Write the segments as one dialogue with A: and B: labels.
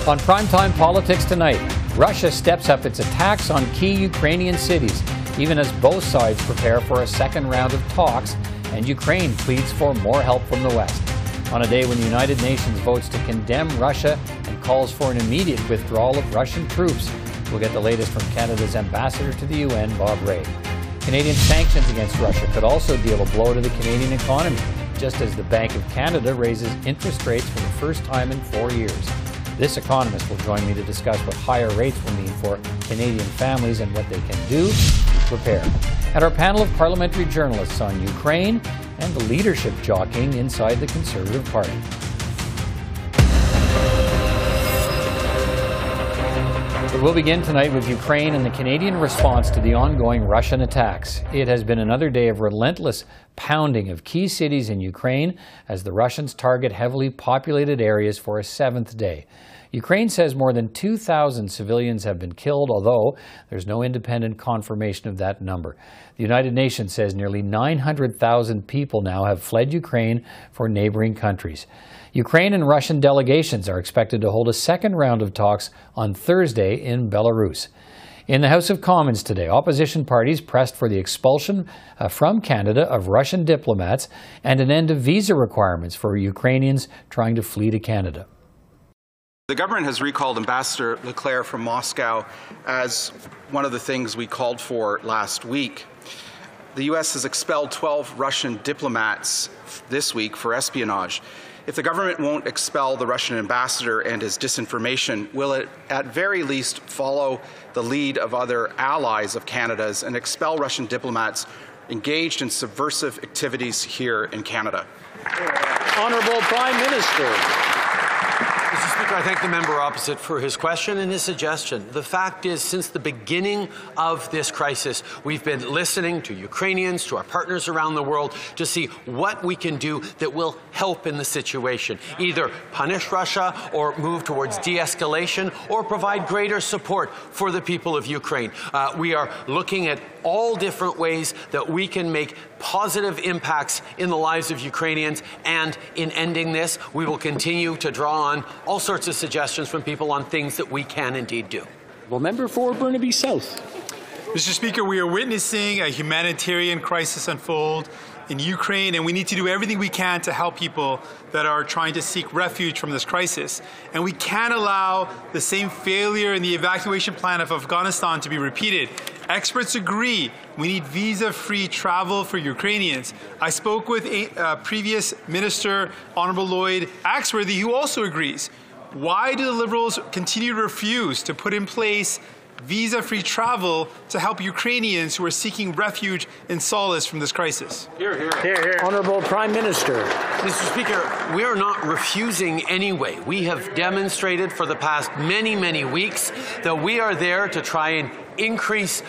A: On Primetime Politics tonight, Russia steps up its attacks on key Ukrainian cities, even as both sides prepare for a second round of talks, and Ukraine pleads for more help from the West. On a day when the United Nations votes to condemn Russia and calls for an immediate withdrawal of Russian troops, we'll get the latest from Canada's ambassador to the UN, Bob Rae. Canadian sanctions against Russia could also deal a blow to the Canadian economy, just as the Bank of Canada raises interest rates for the first time in 4 years. This economist will join me to discuss what higher rates will mean for Canadian families and what they can do to prepare. And our panel of parliamentary journalists on Ukraine and the leadership jockeying inside the Conservative Party. We'll begin tonight with Ukraine and the Canadian response to the ongoing Russian attacks. It has been another day of relentless pounding of key cities in Ukraine as the Russians target heavily populated areas for a seventh day. Ukraine says more than 2,000 civilians have been killed, although there's no independent confirmation of that number. The United Nations says nearly 900,000 people now have fled Ukraine for neighboring countries. Ukraine and Russian delegations are expected to hold a second round of talks on Thursday in Belarus. In the House of Commons today, opposition parties pressed for the expulsion from Canada of Russian diplomats and an end of visa requirements for Ukrainians trying to flee to Canada.
B: The government has recalled Ambassador Leclerc from Moscow as one of the things we called for last week. The U.S. has expelled 12 Russian diplomats this week for espionage. If the government won't expel the Russian ambassador and his disinformation, will it at very least follow the lead of other allies of Canada's and expel Russian diplomats engaged in subversive activities here in Canada?
C: Honourable Prime Minister.
D: Mr. Speaker, I thank the member opposite for his question and his suggestion. The fact is, since the beginning of this crisis, we've been listening to Ukrainians, to our partners around the world, to see what we can do that will help in the situation. Either punish Russia or move towards de-escalation or provide greater support for the people of Ukraine. We are looking at all different ways that we can make positive impacts in the lives of Ukrainians, and in ending this, we will continue to draw on all sorts of suggestions from people on things that we can indeed do.
C: Well, member for Burnaby South.
E: Mr. Speaker, we are witnessing a humanitarian crisis unfold in Ukraine, and we need to do everything we can to help people that are trying to seek refuge from this crisis. And we can't allow the same failure in the evacuation plan of Afghanistan to be repeated. Experts agree we need visa-free travel for Ukrainians. I spoke with a previous Minister, Honourable Lloyd Axworthy, who also agrees. Why do the Liberals continue to refuse to put in place visa-free travel to help Ukrainians who are seeking refuge and solace from this crisis?
C: Hear, hear. Hear, hear. Honourable Prime Minister.
D: Mr. Speaker, we are not refusing anyway. We have demonstrated for the past many weeks that we are there to try and increase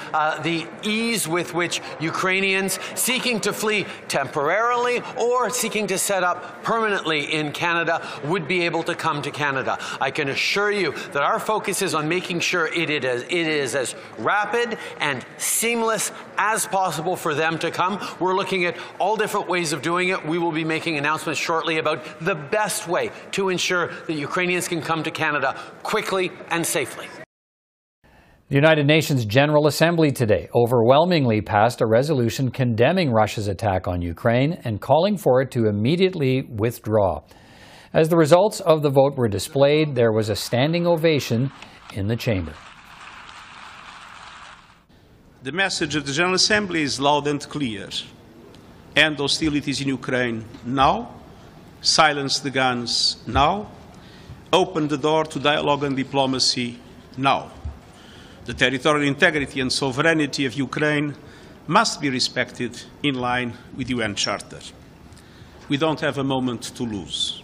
D: the ease with which Ukrainians seeking to flee temporarily or seeking to set up permanently in Canada would be able to come to Canada. I can assure you that our focus is on making sure it is as rapid and seamless as possible for them to come. We're looking at all different ways of doing it. We will be making announcements shortly about the best way to ensure that Ukrainians can come to Canada quickly and safely.
A: The United Nations General Assembly today overwhelmingly passed a resolution condemning Russia's attack on Ukraine and calling for it to immediately withdraw. As the results of the vote were displayed, there was a standing ovation in the chamber.
F: The message of the General Assembly is loud and clear. End hostilities in Ukraine now. Silence the guns now. Open the door to dialogue and diplomacy now. The territorial integrity and sovereignty of Ukraine must be respected in line with the UN Charter. We don't have a moment to lose.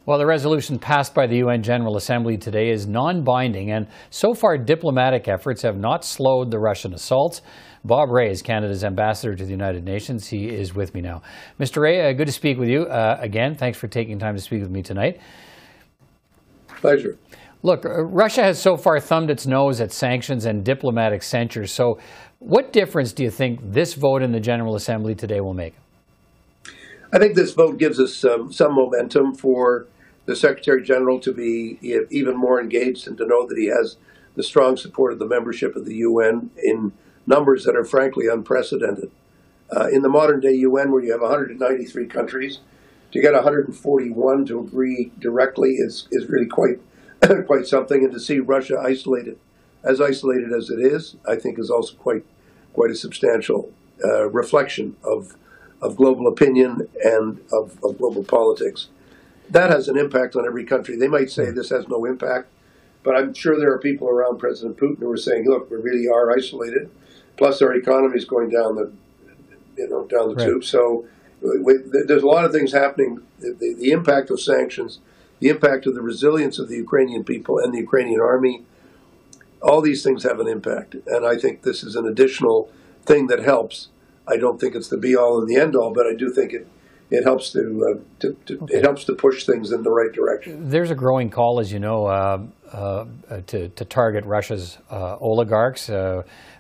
A: Well, the resolution passed by the UN General Assembly today is non-binding, and so far diplomatic efforts have not slowed the Russian assaults. Bob Rae is Canada's ambassador to the United Nations. He is with me now. Mr. Rae, good to speak with you. Again, thanks for taking time to speak with me tonight.
G: Pleasure.
A: Look, Russia has so far thumbed its nose at sanctions and diplomatic censure. So what difference do you think this vote in the General Assembly today will make?
G: I think this vote gives us some momentum for the Secretary General to be even more engaged and to know that he has the strong support of the membership of the UN in numbers that are frankly unprecedented. In the modern day UN, where you have 193 countries, to get 141 to agree directly is really quite quite something. And to see Russia isolated as it is, I think is also quite a substantial reflection of global opinion and of global politics. That has an impact on every country. They might say this has no impact, but I'm sure there are people around President Putin who are saying, look, we really are isolated, plus our economy is going down the tube. So there's a lot of things happening. The impact of sanctions, the impact of the resilience of the Ukrainian people and the Ukrainian army, all these things have an impact. And I think this is an additional thing that helps. I don't think it's the be-all and the end-all, but I do think it helps it helps to push things in the right direction.
A: There's a growing call, as you know, to target Russia's oligarchs,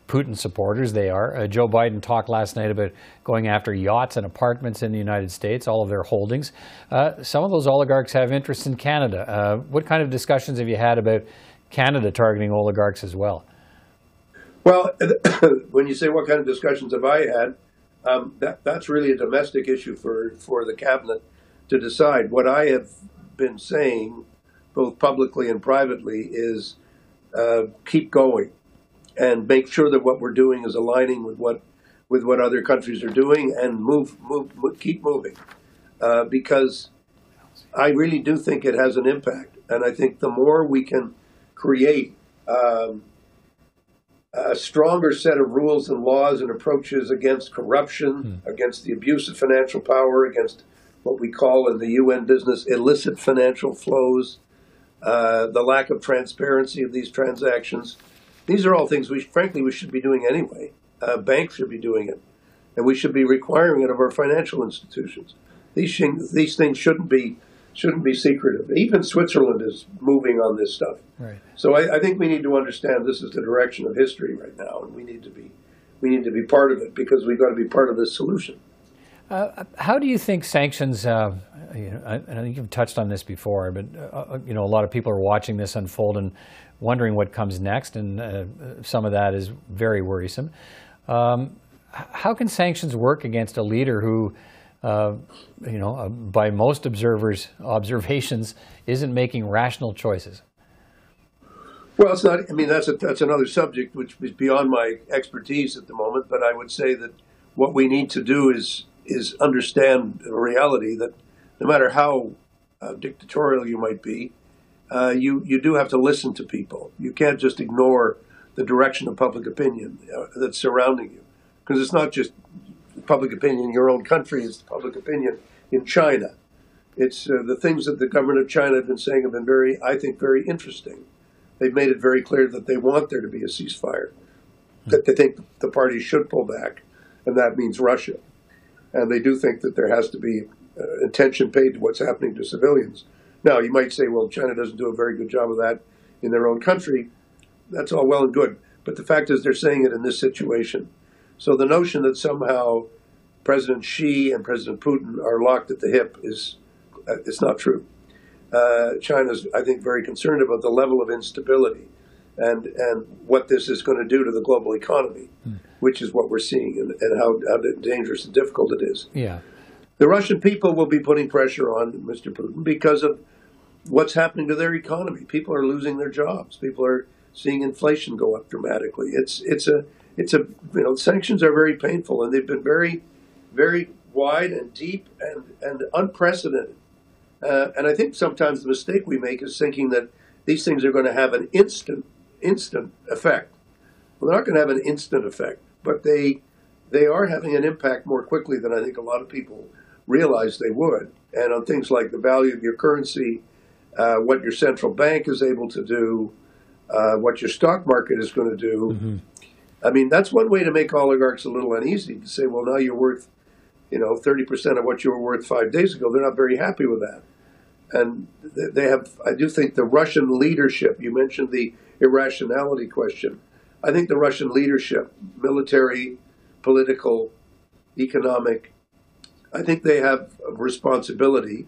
A: Putin supporters. They are. Joe Biden talked last night about going after yachts and apartments in the United States, all of their holdings. Some of those oligarchs have interests in Canada. What kind of discussions have you had about Canada targeting oligarchs as well?
G: Well, when you say what kind of discussions have I had, that's really a domestic issue for the cabinet to decide. What I have been saying, both publicly and privately, is keep going and make sure that what we're doing is aligning with what other countries are doing, and keep moving, because I really do think it has an impact, and I think the more we can create a stronger set of rules and laws and approaches against corruption, against the abuse of financial power, against what we call in the UN business illicit financial flows, the lack of transparency of these transactions. These are all things we should be doing anyway. Banks should be doing it, and we should be requiring it of our financial institutions. These things shouldn't be secretive. Even Switzerland is moving on this stuff.
A: Right.
G: So I think we need to understand this is the direction of history right now, and we need to be part of it, because we've got to be part of this solution.
A: How do you think sanctions? I think you've touched on this before, but a lot of people are watching this unfold and wondering what comes next, and some of that is very worrisome. How can sanctions work against a leader who, by most observers' observations, isn't making rational choices?
G: Well, it's not. I mean, that's another subject which is beyond my expertise at the moment. But I would say that what we need to do is understand the reality that no matter how dictatorial you might be, you do have to listen to people. You can't just ignore the direction of public opinion that's surrounding you, because it's not just public opinion in your own country; it's public opinion in China. It's the things that the government of China have been saying have been very interesting. They've made it very clear that they want there to be a ceasefire, that they think the parties should pull back, and that means Russia. And they do think that there has to be attention paid to what's happening to civilians. Now, you might say, well, China doesn't do a very good job of that in their own country. That's all well and good. But the fact is they're saying it in this situation. So the notion that somehow President Xi and President Putin are locked at the hip it's not true. China's, I think, very concerned about the level of instability and what this is going to do to the global economy, which is what we're seeing, and how dangerous and difficult it is.
A: Yeah.
G: The Russian people will be putting pressure on Mr. Putin because of what's happening to their economy. People are losing their jobs. People are seeing inflation go up dramatically. Sanctions are very painful, and they've been very, very wide and deep and unprecedented. And I think sometimes the mistake we make is thinking that these things are going to have an instant effect. Well, they're not going to have an instant effect, but they are having an impact more quickly than I think a lot of people realize they would. And on things like the value of your currency, what your central bank is able to do, what your stock market is going to do. Mm-hmm. I mean, that's one way to make oligarchs a little uneasy, to say, well, now you're worth 30% of what you were worth 5 days ago. They're not very happy with that. And they have, I do think the Russian leadership, you mentioned the irrationality question. I think the Russian leadership, military, political, economic, I think they have a responsibility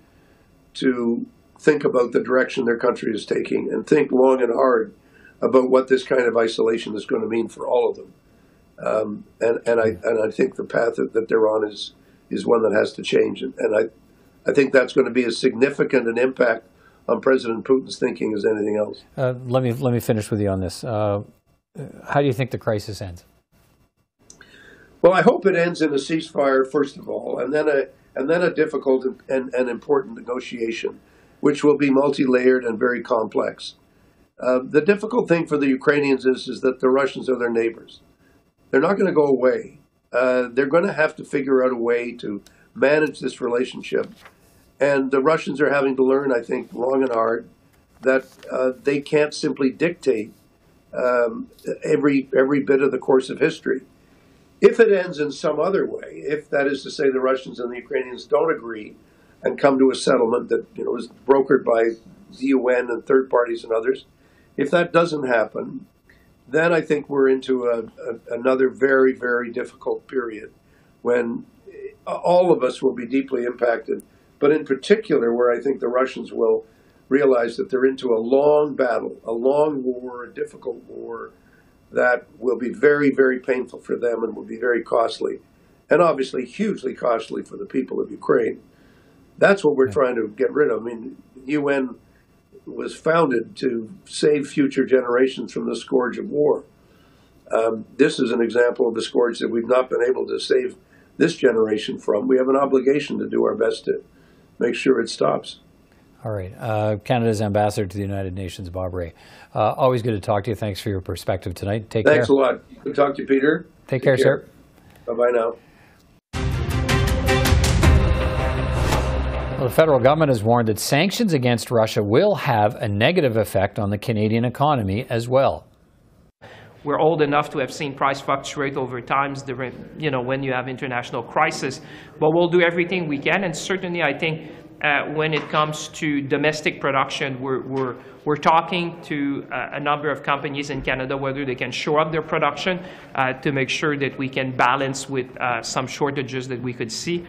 G: to think about the direction their country is taking and think long and hard about what this kind of isolation is going to mean for all of them. And I think the path that they're on is one that has to change. And I think that's going to be as significant an impact on President Putin's thinking as anything else.
A: Let me finish with you on this. How do you think the crisis ends?
G: Well, I hope it ends in a ceasefire, first of all, and then a difficult and important negotiation, which will be multi-layered and very complex. The difficult thing for the Ukrainians is that the Russians are their neighbors. They're not going to go away. They're going to have to figure out a way to manage this relationship. And the Russians are having to learn, I think, long and hard, that they can't simply dictate every bit of the course of history. If it ends in some other way, if that is to say the Russians and the Ukrainians don't agree and come to a settlement that is brokered by the UN and third parties and others, if that doesn't happen, then I think we're into another very, very difficult period when all of us will be deeply impacted, but in particular where I think the Russians will realize that they're into a long battle, a long war, a difficult war that will be very, very painful for them and will be very costly, and obviously hugely costly for the people of Ukraine. That's what we're trying to get rid of. I mean, the UN was founded to save future generations from the scourge of war. This is an example of the scourge that we've not been able to save this generation from. We have an obligation to do our best to make sure it stops.
A: All right. Canada's ambassador to the United Nations, Bob Ray. Always good to talk to you. Thanks for your perspective tonight. Take care.
G: Thanks a lot. Good to talk to you, Peter.
A: Take care, sir.
G: Bye-bye now.
A: Well, the federal government has warned that sanctions against Russia will have a negative effect on the Canadian economy as well.
H: We're old enough to have seen price fluctuate over times, when you have international crisis. But we'll do everything we can, and certainly I think when it comes to domestic production, we're talking to a number of companies in Canada whether they can shore up their production to make sure that we can balance with some shortages that we could see.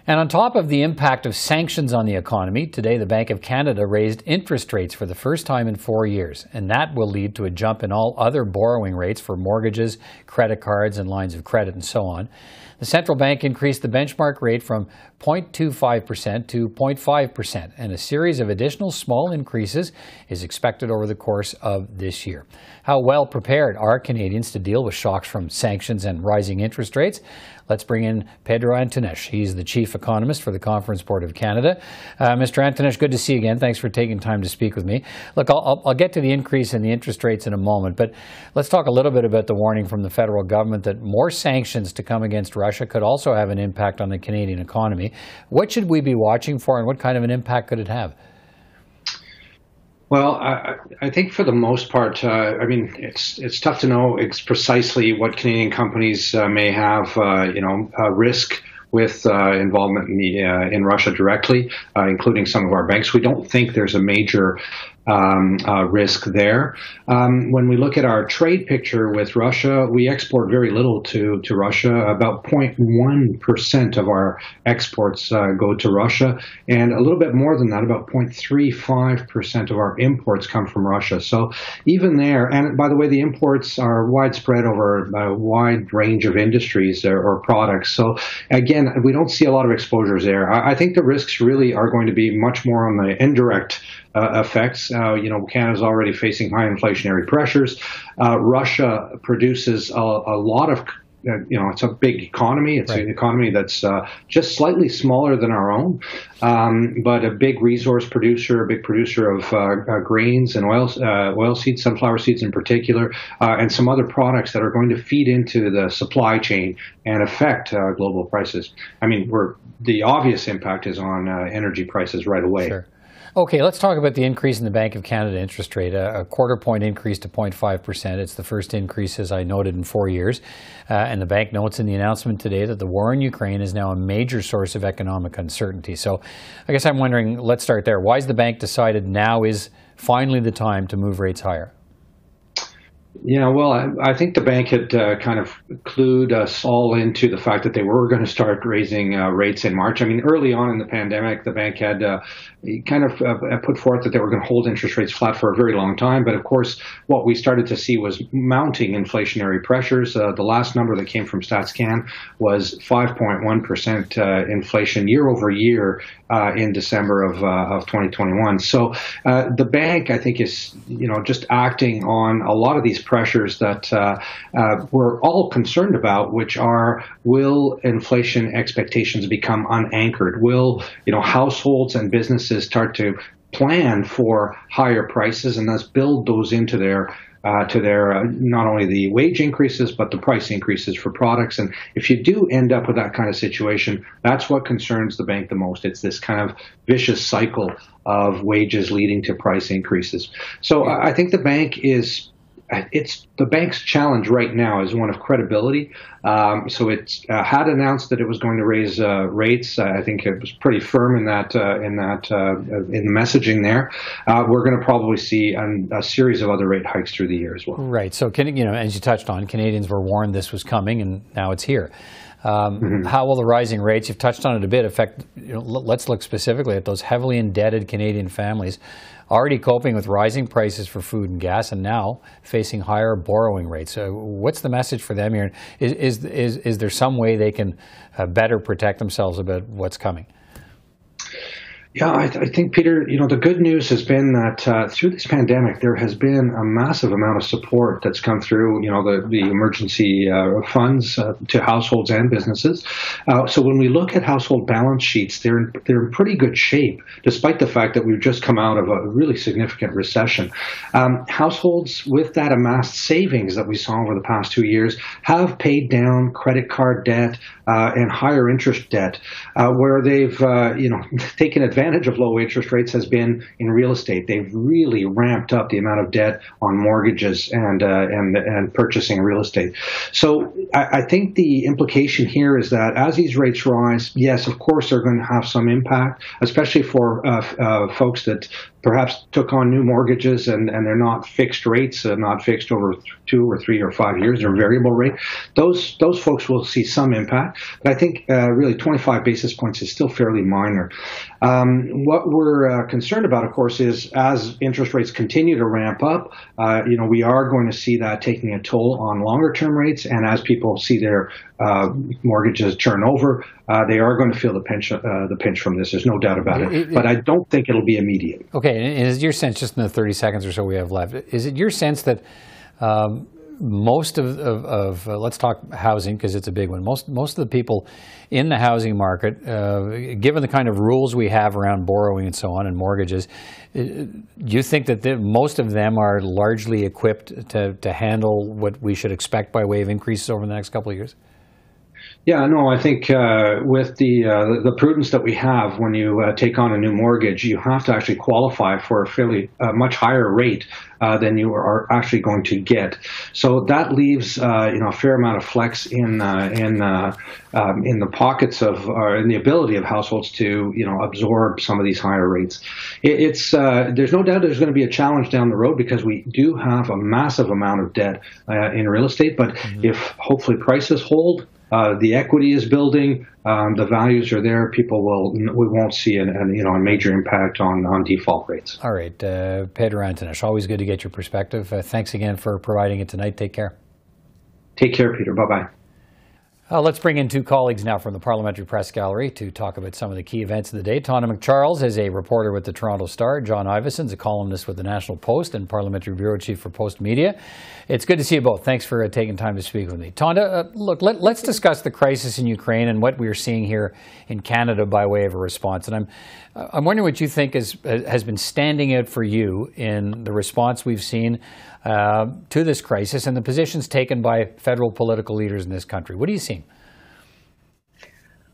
A: And on top of the impact of sanctions on the economy, today the Bank of Canada raised interest rates for the first time in 4 years, and that will lead to a jump in all other borrowing rates for mortgages, credit cards, and lines of credit, and so on. The central bank increased the benchmark rate from 0.25% to 0.5%, and a series of additional small increases is expected over the course of this year. How well prepared are Canadians to deal with shocks from sanctions and rising interest rates? Let's bring in Pedro Altunes. He's the chief economist for the Conference Board of Canada. Mr. Altunes, good to see you again. Thanks for taking time to speak with me. Look, I'll get to the increase in the interest rates in a moment, but let's talk a little bit about the warning from the federal government that more sanctions to come against Russia could also have an impact on the Canadian economy. What should we be watching for, and what kind of an impact could it have?
I: Well, I think for the most part, it's tough to know precisely what Canadian companies may have, risk with involvement in Russia directly, including some of our banks. We don't think there's a major risk there. When we look at our trade picture with Russia, we export very little to Russia. About 0.1% of our exports go to Russia, and a little bit more than that, about 0.35% of our imports come from Russia. So even there, and by the way, the imports are widespread over a wide range of industries or products. So again, we don't see a lot of exposures there. I think the risks really are going to be much more on the indirect effects. Canada's already facing high inflationary pressures. Russia produces a lot of, it's a big economy. It's an economy that's just slightly smaller than our own, but a big resource producer, a big producer of grains and oil seeds, sunflower seeds in particular, and some other products that are going to feed into the supply chain and affect global prices. The obvious impact is on energy prices right away.
A: Sure. Okay, let's talk about the increase in the Bank of Canada interest rate, a quarter-point increase to 0.5%. It's the first increase, as I noted, in 4 years. And the bank notes in the announcement today that the war in Ukraine is now a major source of economic uncertainty. So I guess I'm wondering, let's start there. Why has the bank decided now is finally the time to move rates higher?
I: Yeah, well, I think the bank had kind of clued us all into the fact that they were going to start raising rates in March. I mean, early on in the pandemic, the bank had kind of put forth that they were going to hold interest rates flat for a very long time. But of course, what we started to see was mounting inflationary pressures. The last number that came from StatsCan was 5.1% inflation year over year in December of 2021. So the bank, I think, is just acting on a lot of these pressures that we're all concerned about, which are, will inflation expectations become unanchored? Will households and businesses start to plan for higher prices and thus build those into their not only the wage increases, but the price increases for products? And if you do end up with that kind of situation, that's what concerns the bank the most. It's this kind of vicious cycle of wages leading to price increases. So I think the bank's challenge right now is one of credibility. So it had announced that it was going to raise rates. I think it was pretty firm in the messaging there. We're going to probably see a series of other rate hikes through the year as well.
A: Right. So as you touched on, Canadians were warned this was coming, and now it's here. How will the rising rates, you've touched on it a bit, affect, let's look specifically at those heavily indebted Canadian families already coping with rising prices for food and gas and now facing higher borrowing rates. So what's the message for them here? Is there some way they can better protect themselves about what's coming?
I: Yeah, I think, Peter, the good news has been that through this pandemic, there has been a massive amount of support that's come through, the emergency funds to households and businesses. So when we look at household balance sheets, they're in pretty good shape, despite the fact that we've just come out of a really significant recession. Households with that amassed savings that we saw over the past 2 years have paid down credit card debt and higher interest debt, where they've, taken advantage of low interest rates has been in real estate. They've really ramped up the amount of debt on mortgages and purchasing real estate. So I think the implication here is that as these rates rise, yes, of course, they're going to have some impact, especially for folks that perhaps took on new mortgages and they're not fixed rates, not fixed over 2 or 3 or 5 years, they're variable rate. Those folks will see some impact, but I think really 25 basis points is still fairly minor. What we're concerned about, of course, is as interest rates continue to ramp up, we are going to see that taking a toll on longer term rates, and as people see their mortgages turn over, they are going to feel the pinch from this. There's no doubt about it. But I don't think it'll be immediate.
A: Okay, and is your sense, just in the 30 seconds or so we have left, is it your sense that most of let's talk housing because it's a big one. Most of the people in the housing market, given the kind of rules we have around borrowing and so on and mortgages, do you think that most of them are largely equipped to handle what we should expect by way of increases over the next couple of years?
I: Yeah, no, I think with the prudence that we have when you take on a new mortgage, you have to actually qualify for a fairly much higher rate than you are actually going to get. So that leaves a fair amount of flex in the pockets of in the ability of households to absorb some of these higher rates. There's no doubt there's going to be a challenge down the road because we do have a massive amount of debt in real estate. But if hopefully prices hold, the equity is building, the values are there, we won't see a major impact on default rates.
A: All right, Pedro Altunes, always good to get your perspective. Thanks again for providing it tonight. Take care.
I: Take care, Peter. Bye-bye.
A: Let's bring in two colleagues now from the Parliamentary Press Gallery to talk about some of the key events of the day. Tonda MacCharles is a reporter with the Toronto Star. John Ivison is a columnist with the National Post and Parliamentary Bureau Chief for Post Media. It's good to see you both. Thanks for taking time to speak with me. Tonda, look, let's discuss the crisis in Ukraine and what we're seeing here in Canada by way of a response. And I'm wondering what you think has been standing out for you in the response we've seen to this crisis and the positions taken by federal political leaders in this country. What are you seeing?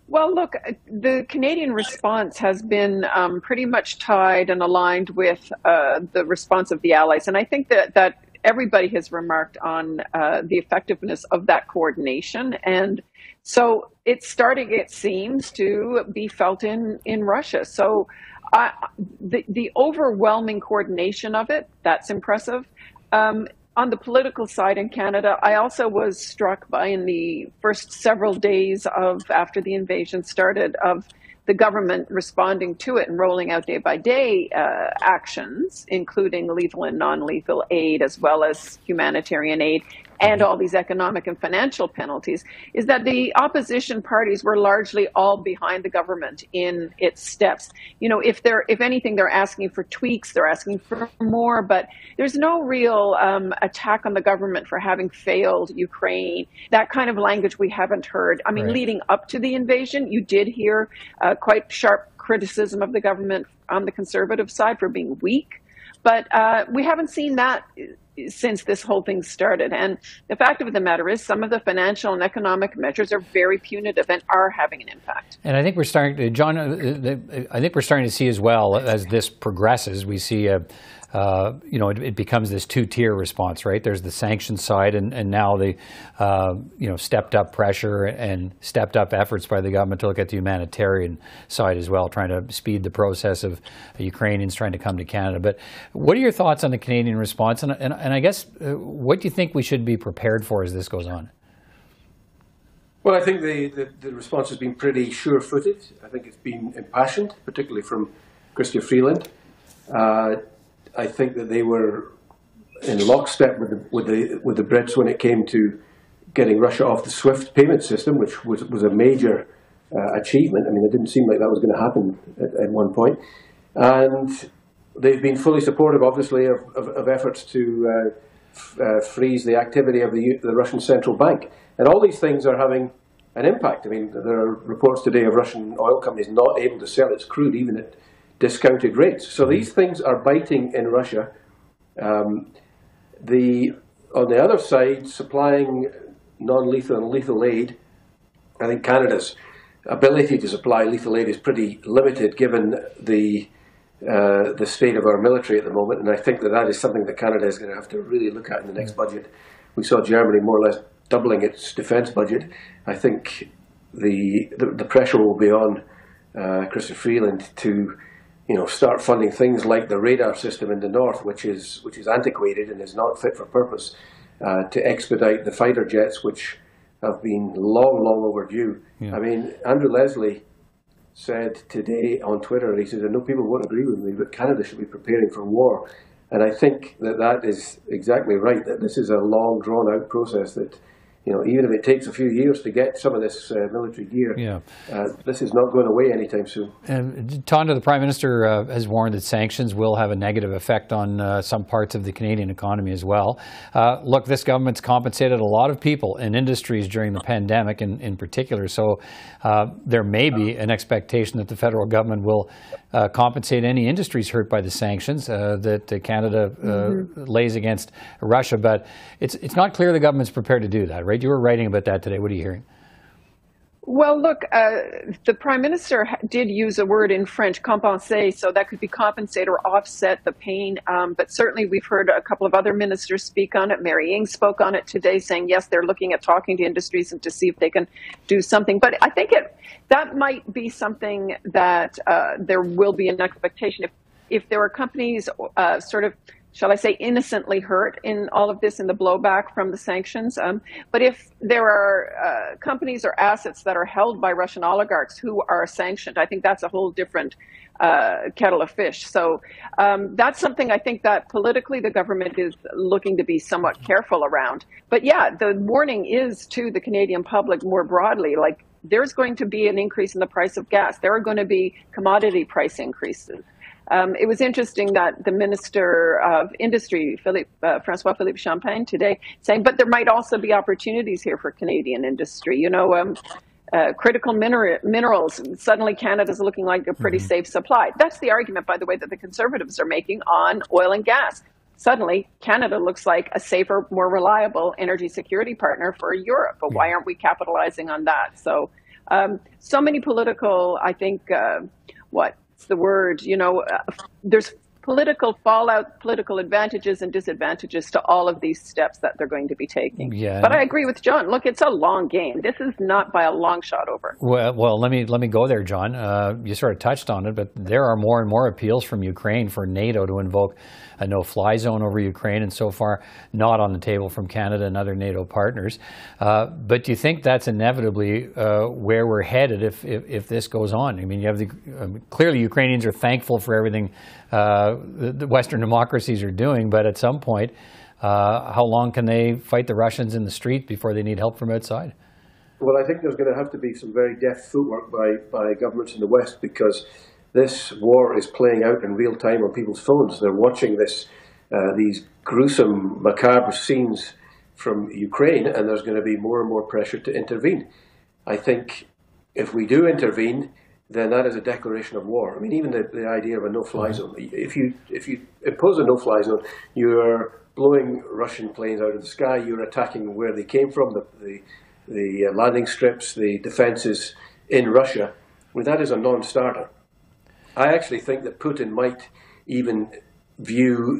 J: Well, look, the Canadian response has been pretty much tied and aligned with the response of the Allies. And I think that everybody has remarked on the effectiveness of that coordination. And so it's starting, it seems, to be felt in Russia. So the overwhelming coordination of it, that's impressive. On the political side in Canada, I also was struck by, in the first several days after the invasion started, of the government responding to it and rolling out day-by-day actions, including lethal and non-lethal aid, as well as humanitarian aid, and all these economic and financial penalties, is that the opposition parties were largely all behind the government in its steps. You know, if anything, they're asking for tweaks, they're asking for more, but there's no real attack on the government for having failed Ukraine. That kind of language we haven't heard. I mean, leading up to the invasion, you did hear quite sharp criticism of the government on the Conservative side for being weak, but we haven't seen that since this whole thing started. And the fact of the matter is, some of the financial and economic measures are very punitive and are having an impact.
A: And I think we're starting to, John, I think we're starting to see as well, as this progresses, we see it becomes this two-tier response, right? There's the sanctions side, and now the stepped up pressure and stepped up efforts by the government to look at the humanitarian side as well, trying to speed the process of Ukrainians trying to come to Canada. But what are your thoughts on the Canadian response? And I guess what do you think we should be prepared for as this goes on?
G: Well, I think the response has been pretty sure-footed. I think it's been impassioned, particularly from Chrystia Freeland. I think that they were in lockstep with the Brits when it came to getting Russia off the SWIFT payment system, which was a major achievement. I mean, it didn't seem like that was going to happen at one point. And they've been fully supportive, obviously, of efforts to freeze the activity of the Russian central bank. And all these things are having an impact. I mean, there are reports today of Russian oil companies not able to sell its crude even at discounted rates. So these things are biting in Russia. On the other side, supplying non-lethal and lethal aid, I think Canada's ability to supply lethal aid is pretty limited given the state of our military at the moment, and I think that is something that Canada is going to have to really look at in the next budget. We saw Germany more or less doubling its defence budget. I think the pressure will be on Chrystia Freeland to start funding things like the radar system in the north, which is antiquated and is not fit for purpose, to expedite the fighter jets, which have been long overdue. Yeah. I mean, Andrew Leslie said today on Twitter, he says, I know people won't agree with me, but Canada should be preparing for war. And I think that is exactly right, that this is a long, drawn-out process that, even if it takes a few years to get some of this military gear, this is not going away anytime soon. And
A: Tonda, the Prime Minister has warned that sanctions will have a negative effect on some parts of the Canadian economy as well. Look, this government's compensated a lot of people in industries during the pandemic in particular, so there may be an expectation that the federal government will compensate any industries hurt by the sanctions that Canada lays against Russia, but it's not clear the government's prepared to do that, right? You were writing about that today. What are you hearing?
J: Well, look, the Prime Minister did use a word in French, compenser, so that could be compensate or offset the pain. But certainly we've heard a couple of other ministers speak on it. Mary Ng spoke on it today, saying, yes, they're looking at talking to industries and to see if they can do something. But I think that might be something that there will be an expectation. If there are companies shall I say, innocently hurt in all of this, in the blowback from the sanctions. But if there are companies or assets that are held by Russian oligarchs who are sanctioned, I think that's a whole different kettle of fish. So that's something I think that politically the government is looking to be somewhat careful around. But yeah, the warning is to the Canadian public more broadly, like there's going to be an increase in the price of gas. There are going to be commodity price increases. It was interesting that the Minister of Industry, Francois-Philippe Champagne, today saying, but there might also be opportunities here for Canadian industry. Critical minerals, suddenly Canada's looking like a pretty safe supply. That's the argument, by the way, that the Conservatives are making on oil and gas. Suddenly, Canada looks like a safer, more reliable energy security partner for Europe. But why aren't we capitalizing on that? So, so many political, I think, the word, there's political fallout, political advantages and disadvantages to all of these steps that they're going to be taking.
A: Yeah.
J: But I agree with John. Look, it's a long game. This is not by a long shot over.
A: Well, let me go there, John. You sort of touched on it, but there are more and more appeals from Ukraine for NATO to invoke a no-fly zone over Ukraine, and so far not on the table from Canada and other NATO partners. But do you think that's inevitably where we're headed if this goes on? I mean, you have clearly Ukrainians are thankful for everything the Western democracies are doing, but at some point, how long can they fight the Russians in the street before they need help from outside?
G: Well, I think there's going to have to be some very deft footwork by governments in the West, because this war is playing out in real time on people's phones. They're watching these gruesome, macabre scenes from Ukraine, and there's going to be more and more pressure to intervene. I think if we do intervene, then that is a declaration of war. I mean, even the idea of a no-fly zone. If you impose a no-fly zone, you're blowing Russian planes out of the sky. You're attacking where they came from, the landing strips, the defenses in Russia. Well, that is a non-starter. I actually think that Putin might even view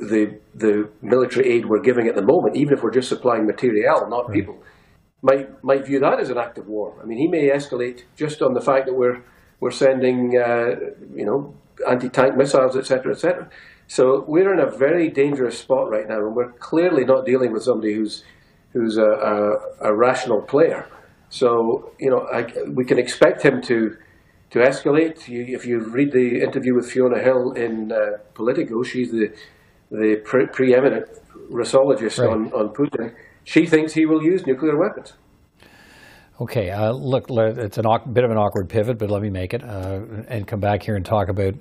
G: the military aid we're giving at the moment, even if we're just supplying material, not people, might view that as an act of war. I mean, he may escalate just on the fact that we're sending, anti-tank missiles, etc., etc. So we're in a very dangerous spot right now, and we're clearly not dealing with somebody who's a rational player. So, we can expect him to escalate. If you read the interview with Fiona Hill in Politico, she's the preeminent Russologist on Putin. She thinks he will use nuclear weapons.
A: Okay, look, it's a bit of an awkward pivot, but let me make it and come back here and talk about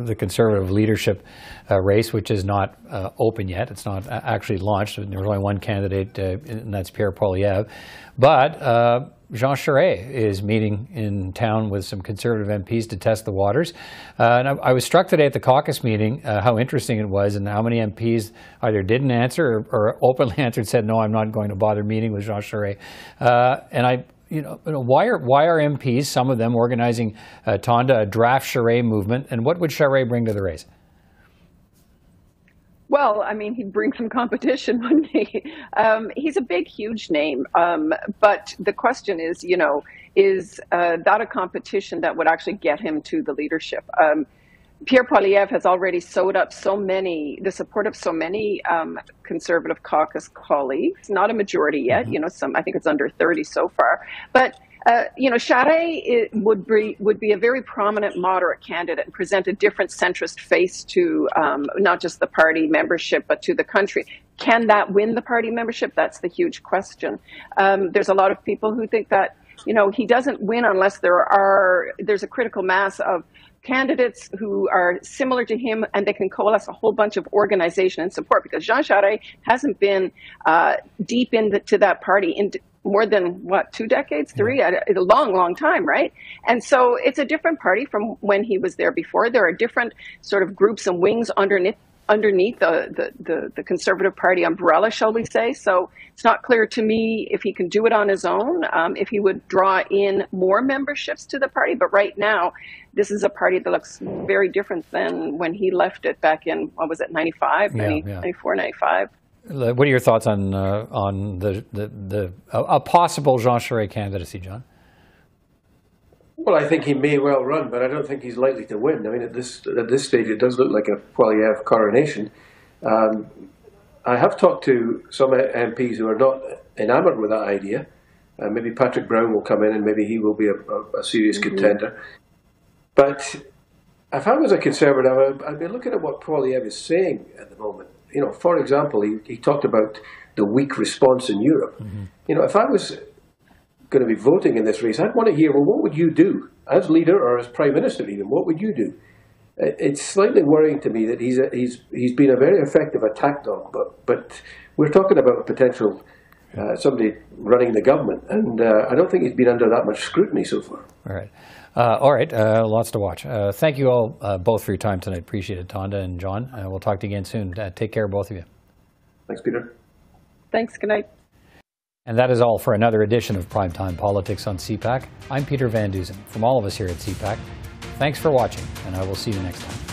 A: the Conservative leadership race, which is not open yet. It's not actually launched. There's only one candidate, and that's Pierre Poilievre. But Jean Charest is meeting in town with some Conservative MPs to test the waters. And I was struck today at the caucus meeting how interesting it was, and how many MPs either didn't answer or openly answered, said, no, I'm not going to bother meeting with Jean Charest. And why are MPs, some of them, organizing Tonda, a draft Charest movement, and what would Charest bring to the race?
J: Well, I mean, he'd bring some competition, wouldn't he? He's a big, huge name. But the question is, is that a competition that would actually get him to the leadership? Pierre Poilievre has already sewed up the support of so many Conservative caucus colleagues, not a majority yet, I think it's under 30 so far. But Charest would be a very prominent moderate candidate and present a different centrist face to not just the party membership, but to the country. Can that win the party membership? That's the huge question. There's a lot of people who think that, he doesn't win unless there's a critical mass of candidates who are similar to him, and they can coalesce a whole bunch of organization and support, because Jean Charest hasn't been deep into that party in more than, 2 decades, 3, a long, long time, right? And so it's a different party from when he was there before. There are different sort of groups and wings underneath the Conservative Party umbrella, shall we say. So it's not clear to me if he can do it on his own, if he would draw in more memberships to the party. But right now, this is a party that looks very different than when he left it back in, 95, 94, 95.
A: What are your thoughts on a possible Jean Charest candidacy, John?
G: Well, I think he may well run, but I don't think he's likely to win. I mean, at this stage, it does look like a Poilievre coronation. I have talked to some MPs who are not enamored with that idea. Maybe Patrick Brown will come in, and maybe he will be a serious contender. But if I was a Conservative, I'd be looking at what Poilievre is saying at the moment. For example, he talked about the weak response in Europe. If I was going to be voting in this race, I'd want to hear, well, what would you do as leader or as prime minister even? What would you do? It's slightly worrying to me that he's been a very effective attack dog, but we're talking about a potential somebody running the government, and I don't think he's been under that much scrutiny so far.
A: All right, lots to watch. Thank you all both for your time tonight. Appreciate it, Tonda and John. We'll talk to you again soon. Take care, both of you.
G: Thanks, Peter.
J: Thanks. Good night.
A: And that is all for another edition of Primetime Politics on CPAC. I'm Peter Van Dusen. From all of us here at CPAC, thanks for watching, and I will see you next time.